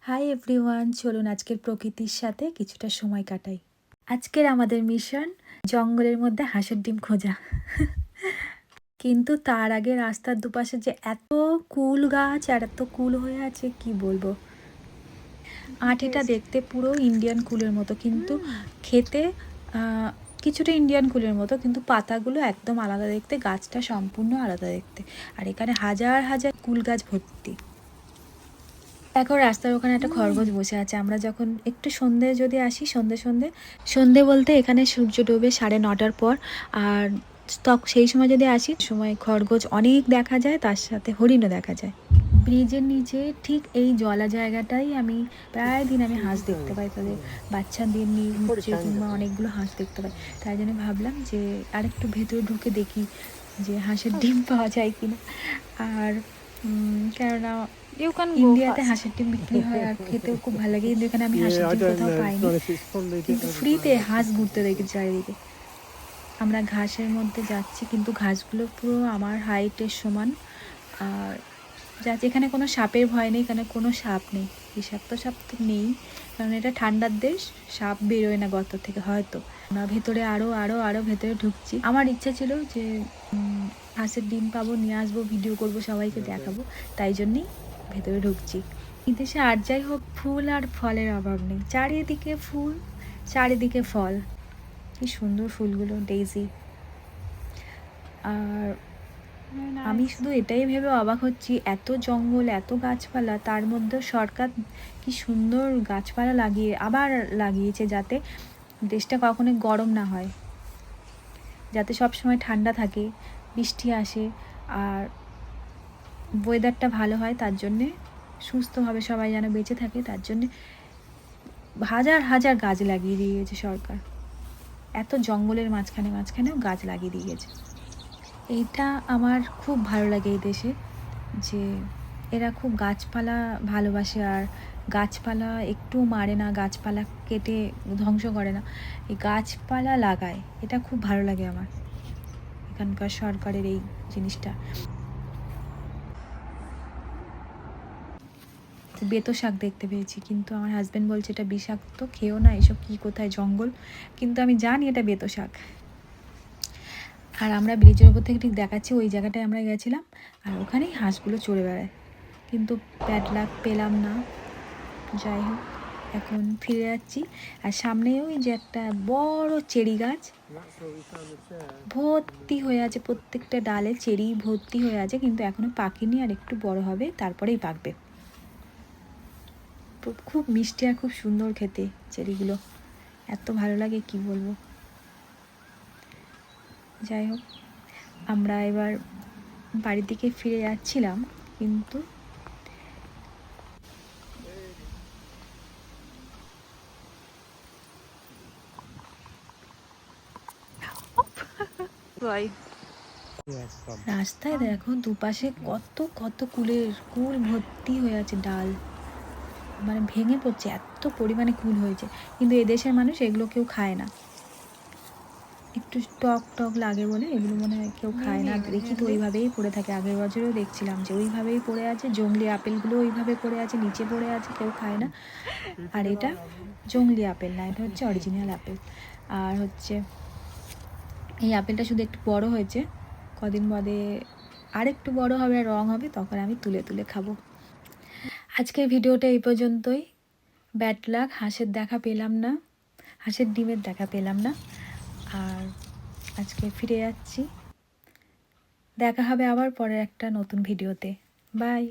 Hi everyone, চলুন আজকের প্রকৃতির সাথে কিছুটা সময় কাটাই। আজকের আমাদের মিশন জঙ্গলের মধ্যে হাঁসের ডিম খোঁজা। কিন্তু তার আগে রাস্তার দুপাশে যে এত কুল গাছ আর এত কুল হয়ে আছে কি বলবো। আঁটিটা দেখতে পুরো ইন্ডিয়ান কুলের মতো, কিন্তু খেতে কিছুটা ইন্ডিয়ান কুলের মতো, কিন্তু পাতাগুলো একদম আলাদা দেখতে, গাছটা সম্পূর্ণ আলাদা দেখতে। আর এখানে হাজার হাজার কুল গাছ ভর্তি। দেখো রাস্তার ওখানে একটা খরগোশ বসে আছে। আমরা যখন একটু সন্ধে যদি আসি, সন্ধে বলতে এখানে সূর্য ডোবে 9:30টার পর, আর সেই সময় যদি আসি, সময় খরগোশ অনেক দেখা যায়, তার সাথে হরিণও দেখা যায়। ব্রিজের নিচে ঠিক এই জলা জায়গাটাই আমি প্রায় দিন হাঁস দেখতে পাই, তাদের বাচ্চাদের নিয়ে ঘুরছে, কিংবা অনেকগুলো হাঁস দেখতে পাই। তাই জন্য ভাবলাম যে আরেকটু ভেতরে ঢুকে দেখি যে হাঁসের ডিম পাওয়া যায় কিনা। আর কেননা ইন্ডিয়াতে হাঁসের ডিম বিক্রি হয় আর খেতেও খুব ভালো লাগে, কিন্তু এখানে আমি হাঁসের ডিম কোথাও পাইনি, কিন্তু ফ্রিতে হাঁস ঘুরতে দেখি চারিদিকে। আমরা ঘাসের মধ্যে যাচ্ছি, কিন্তু ঘাসগুলো পুরো আমার হাইটের সমান। আর যাচ্ছে, এখানে কোনো সাপের ভয় নেই, এখানে কোনো সাপ নেই, বিষাক্ত সাপ তো নেই, কারণ এটা ঠান্ডার দেশ, সাপ বেরোয় না গর্ত থেকে হয়তো। আমরা ভেতরে আরও আরও আরও ভেতরে ঢুকছি। আমার ইচ্ছা ছিল যে হাঁসের ডিম পাবো, নিয়ে আসবো, ভিডিও করব, সবাইকে দেখাবো, তাই জন্যই ভেতরে ঢুকছি। এই দেশে আর যাই হোক, ফুল আর ফলের অভাব নেই, চারিদিকে ফুল, চারিদিকে ফল। কি সুন্দর ফুলগুলো, ডেইজি। আর আমি শুধু এটাই ভেবে অবাক হচ্ছি, এত জঙ্গল, এত গাছপালা, তার মধ্যে সরকার কি সুন্দর গাছপালা লাগিয়েছে, যাতে দেশটা কখনো গরম না হয়, যাতে সব সময় ঠান্ডা থাকে, বৃষ্টি আসে, আর ওয়েদারটা ভালো হয়, তার জন্যে সুস্থভাবে সবাই যেন বেঁচে থাকে, তার জন্যে হাজার হাজার গাছ লাগিয়ে দিয়েছে সরকার। এত জঙ্গলের মাঝখানেও গাছ লাগিয়ে দিয়েছে। এইটা আমার খুব ভালো লাগে এই দেশে, যে এরা খুব গাছপালা ভালোবাসে, আর গাছপালা একটু মারে না, গাছপালা কেটে ধ্বংস করে না, এই গাছপালা লাগায়। এটা খুব ভালো লাগে আমার এখানকার সরকারের এই জিনিসটা। বেতো শাক দেখতে পেয়েছি, কিন্তু আমার হাজব্যান্ড বলছে এটা বিষাক্ত, খেও না, এসব কি, কোথায় জঙ্গল, কিন্তু আমি জানি এটা বেতো শাক। আর আমরা ব্রিজের ওপর থেকে ঠিক দেখাচ্ছি ওই জায়গাটায় আমরা গেছিলাম, আর ওখানেই হাঁসগুলো চড়ে বেড়ায়, কিন্তু ব্যাড লাক পেলাম না। যাই হোক, এখন ফিরে যাচ্ছি। আর সামনেও ওই যে একটা বড় চেরি গাছ ভর্তি হয়ে আছে, প্রত্যেকটা ডালে চেরি ভর্তি হয়ে আছে, কিন্তু এখনো পাকেনি, আর একটু বড় হবে তারপরেই পাকবে। খুব মিষ্টি আর খুব সুন্দর খেতে চেরিগুলো, এত ভালো লাগে কি বলবো। যাই হোক, আমরা এবার বাড়ির দিকে ফিরে যাচ্ছিলাম, কিন্তু রাস্তায় দেখো দুপাশে কত কত কুল ভর্তি হয়ে আছে, ডাল মানে ভেঙে পড়ছে, এত পরিমাণে কুল হয়েছে, কিন্তু এদেশের মানুষ এগুলো কেউ খায় না, একটু টক টক লাগে বলে এগুলো মনে হয় কেউ খায় না। দেখি তো ওইভাবেই পড়ে থাকে, আগের বছরেও দেখছিলাম যে ওইভাবেই পড়ে আছে, জংলি আপেলগুলো ওইভাবে পড়ে আছে, নিচে পড়ে আছে, কেউ খায় না। আর এটা জংলি আপেল না, এটা হচ্ছে অরিজিনাল আপেল। আর হচ্ছে এই আপেলটা শুধু একটু বড় হয়েছে, কদিন বাদে আর একটু বড় হবে, আর রং হবে, তখন আমি তুলে তুলে খাবো। আজকের ভিডিওটা এই পর্যন্তই। ব্যাড লাক, হাঁসের দেখা পেলাম না, হাঁসের ডিমের দেখা পেলাম না, আর আজকে ফিরে যাচ্ছি। দেখা হবে আবার পরের একটা নতুন ভিডিওতে। বাই।